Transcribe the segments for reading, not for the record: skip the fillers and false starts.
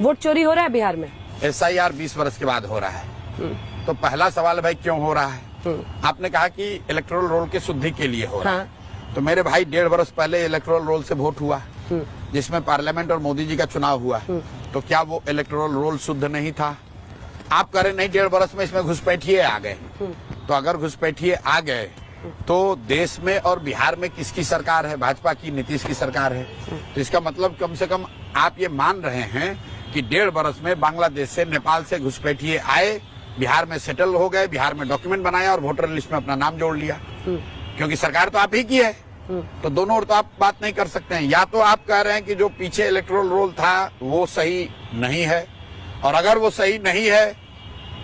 Vote चोरी हो रहा है बिहार में? SIR 20 वर्ष के बाद हो रहा है। तो पहला सवाल भाई क्यों हो रहा है? आपने कहा कि इलेक्टोरल रोल के शुद्धि के लिए हो रहा है। तो मेरे भाई 1.5 वर्ष पहले इलेक्टोरल रोल से वोट हुआ, जिसमें पार्लियामेंट और मोदी जी का चुनाव हुआ। तो क्या वो इलेक्टोरल रोल शुद्ध नहीं था? आप कह रहे नहीं 1.5 वर्ष में इसमें घुसपैठिए आ गए। तो अगर घुसपैठिए आ गए तो देश में और बिहार में किसकी सरकार है? भाजपा की, नीतीश की सरकार है। तो इसका मतलब कम से कम आप ये मान रहे हैं कि 1.5 वर्ष में बांग्लादेश से, नेपाल से घुसपैठिए आए, बिहार में सेटल हो गए, बिहार में डॉक्यूमेंट बनाया और वोटर लिस्ट में अपना नाम जोड़ लिया, क्योंकि सरकार तो आप ही की है। तो दोनों ओर तो आप बात नहीं कर सकते हैं। या तो आप कह रहे हैं कि जो पीछे इलेक्टोरल रोल था वो सही नहीं है, और अगर वो सही नहीं है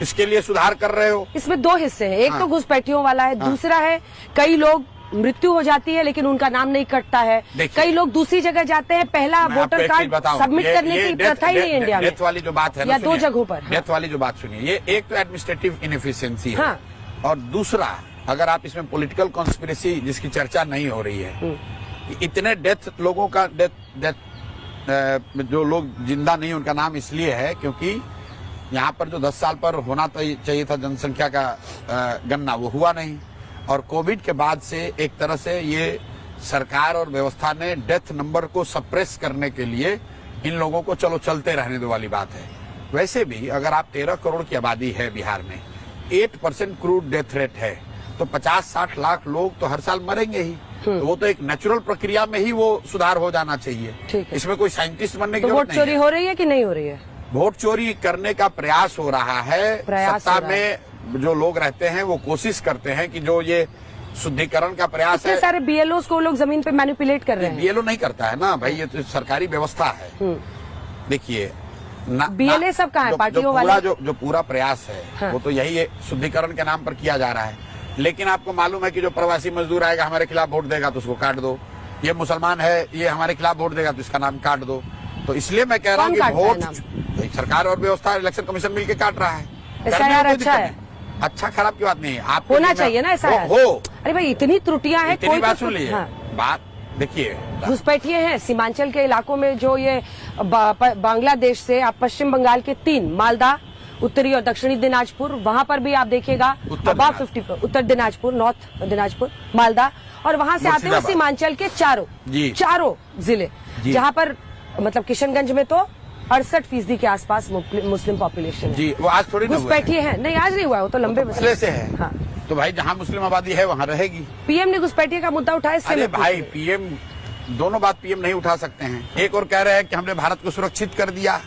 इसके लिए सुधार कर रहे हो। इसमें 2 हिस्से हैं, एक तो घुसपैठियों वाला है, दूसरा है कई लोग मृत्यु हो जाती है लेकिन उनका नाम नहीं कटता है, कई लोग दूसरी जगह जाते हैं, पहला वोटर कार्ड सबमिट करने की प्रथा ही नहीं इंडिया में। डेथ वाली जो बात है या 2 जगहों पर डेथ वाली जो बात सुनिए, ये एक तो एडमिनिस्ट्रेटिव इनएफिशिएंसी है, और दूसरा अगर आप इसमें पॉलिटिकल कॉन्स्पिरेसी जिसकी चर्चा नहीं हो रही है, इतने डेथ लोगों का जो लोग जिंदा नहीं उनका नाम इसलिए है क्योंकि यहाँ पर जो 10 साल पर होना चाहिए था जनसंख्या का गणना, वो हुआ नहीं। और कोविड के बाद से एक तरह से ये सरकार और व्यवस्था ने डेथ नंबर को सप्रेस करने के लिए इन लोगों को चलो चलते रहने दो वाली बात है। वैसे भी अगर आप 13 करोड़ की आबादी है बिहार में, 8% क्रूड डेथ रेट है, तो 50-60 लाख लोग तो हर साल मरेंगे ही। तो वो तो एक नेचुरल प्रक्रिया में ही वो सुधार हो जाना चाहिए। इसमें कोई साइंटिस्ट बनने की जरूरत नहीं है। वोट चोरी हो रही है कि नहीं हो रही है? वोट चोरी करने का प्रयास हो रहा है। सत्ता में जो लोग रहते हैं वो कोशिश करते हैं कि जो ये शुद्धिकरण का प्रयास है, सारे BLOs को लोग जमीन पे मैनिपुलेट कर रहे हैं। BLO नहीं करता है ना भाई, ये तो सरकारी व्यवस्था है। देखिए BLA सब कहाँ है? पार्टियों वाले जो पूरा प्रयास है वो तो यही शुद्धिकरण के नाम पर किया जा रहा है। लेकिन आपको मालूम है कि जो प्रवासी मजदूर आएगा हमारे खिलाफ वोट देगा तो उसको काट दो, ये मुसलमान है ये हमारे खिलाफ वोट देगा तो इसका नाम काट दो। तो इसलिए मैं कह रहा हूँ कि वोट सरकार और व्यवस्था, इलेक्शन कमिशन मिलके काट रहा है। SIR अच्छा है, अच्छा खराब की बात नहीं है, आप होना चाहिए ना SIR हो। अरे भाई इतनी त्रुटियां हैं, कोई बात सुन लीजिए। बात देखिए, घुसपैठिए हैं सीमांचल के इलाकों में, जो ये बांग्लादेश से आप पश्चिम बंगाल के 3 मालदा, उत्तरी और दक्षिणी दिनाजपुर, वहां पर भी आप देखिएगा अबाव 50, उत्तर दिनाजपुर, नॉर्थ दिनाजपुर, मालदा, और वहां से आते हुए सीमांचल के चारों जिले, जहां पर मतलब किशनगंज में तो 68% के आसपास मुस्लिम पॉपुलेशन है। जी, वो आज थोड़ी घुसपैठिए हैं। नहीं, आज नहीं हुआ, वो तो लंबे मसले से है। हाँ। तो भाई जहाँ मुस्लिम आबादी है वहाँ रहेगी। PM ने घुसपैठिए का मुद्दा उठाया। अरे भाई दोनों बात PM नहीं उठा सकते हैं। एक और कह रहे हैं कि हमने भारत को सुरक्षित कर दिया,